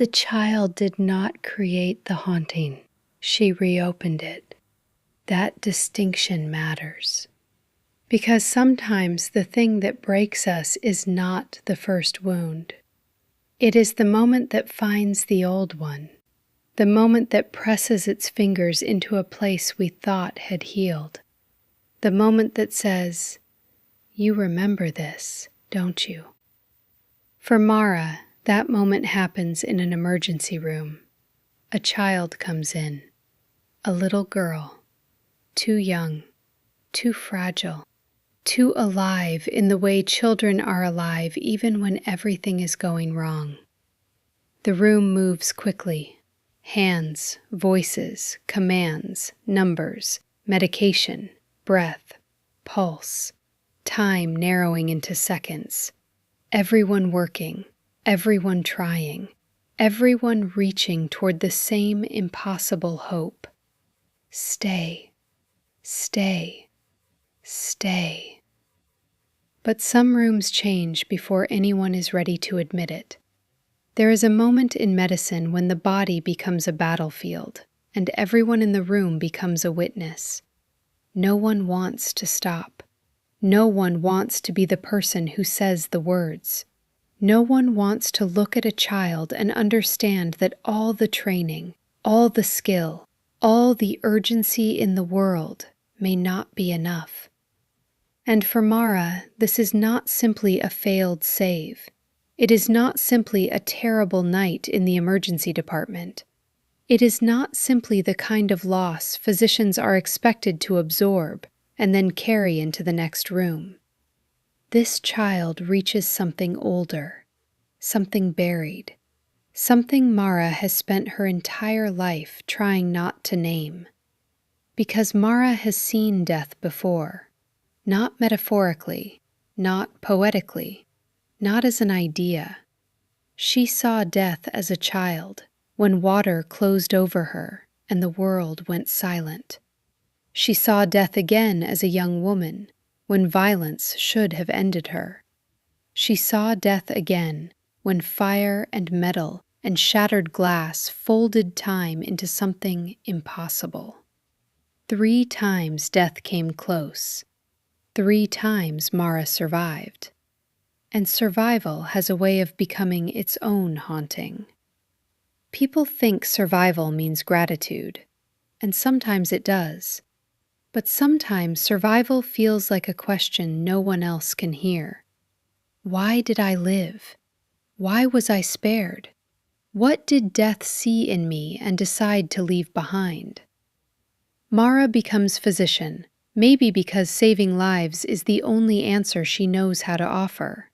The child did not create the haunting. She reopened it. That distinction matters. Because sometimes the thing that breaks us is not the first wound. It is the moment that finds the old one, the moment that presses its fingers into a place we thought had healed, the moment that says, "You remember this, don't you?" For Mara, that moment happens in an emergency room. A child comes in, a little girl, too young, too fragile, too alive in the way children are alive even when everything is going wrong. The room moves quickly. Hands, voices, commands, numbers, medication, breath, pulse, time narrowing into seconds. Everyone working, everyone trying, everyone reaching toward the same impossible hope. Stay, stay, stay. But some rooms change before anyone is ready to admit it. There is a moment in medicine when the body becomes a battlefield, and everyone in the room becomes a witness. No one wants to stop. No one wants to be the person who says the words. No one wants to look at a child and understand that all the training, all the skill, all the urgency in the world may not be enough. And for Mara, this is not simply a failed save. It is not simply a terrible night in the emergency department. It is not simply the kind of loss physicians are expected to absorb and then carry into the next room. This child reaches something older, something buried, something Mara has spent her entire life trying not to name. Because Mara has seen death before, not metaphorically, not poetically, not as an idea. She saw death as a child, when water closed over her and the world went silent. She saw death again as a young woman, when violence should have ended her. She saw death again, when fire and metal and shattered glass folded time into something impossible. 3 times death came close. 3 times Mara survived. And survival has a way of becoming its own haunting. People think survival means gratitude, and sometimes it does. But sometimes survival feels like a question no one else can hear. Why did I live? Why was I spared? What did death see in me and decide to leave behind? Mara becomes physician, maybe because saving lives is the only answer she knows how to offer.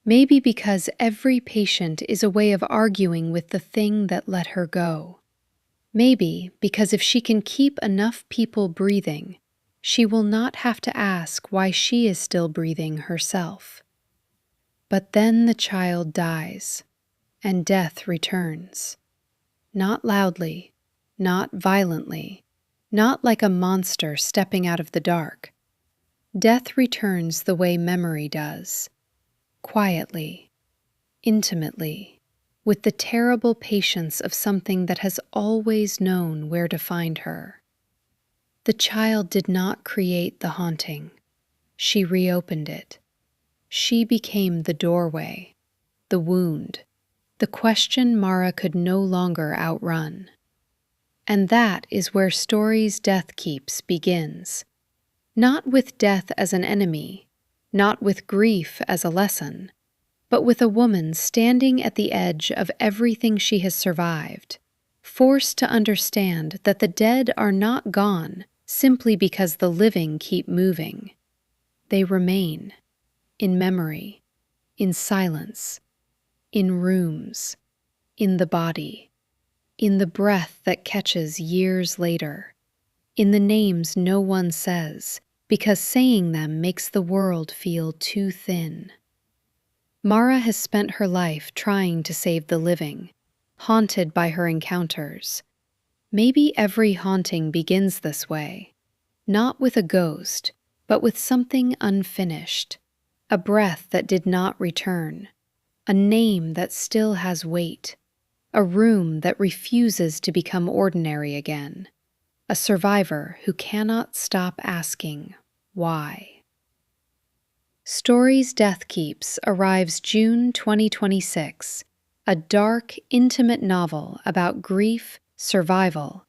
Maybe because every patient is a way of arguing with the thing that let her go. Maybe because if she can keep enough people breathing, she will not have to ask why she is still breathing herself. But then the child dies, and death returns. Not loudly, not violently, not like a monster stepping out of the dark. Death returns the way memory does. Quietly, intimately, with the terrible patience of something that has always known where to find her. The child did not create the haunting. She reopened it. She became the doorway, the wound, the question Mara could no longer outrun. And that is where Story's Death Keeps begins. Not with death as an enemy, not with grief as a lesson, but with a woman standing at the edge of everything she has survived, forced to understand that the dead are not gone simply because the living keep moving. They remain, in memory, in silence, in rooms, in the body, in the breath that catches years later, in the names no one says, because saying them makes the world feel too thin. Mara has spent her life trying to save the living, haunted by her encounters. Maybe every haunting begins this way, not with a ghost, but with something unfinished, a breath that did not return, a name that still has weight, a room that refuses to become ordinary again, a survivor who cannot stop asking why. Stories Death Keeps arrives June 2026, a dark, intimate novel about grief, survival,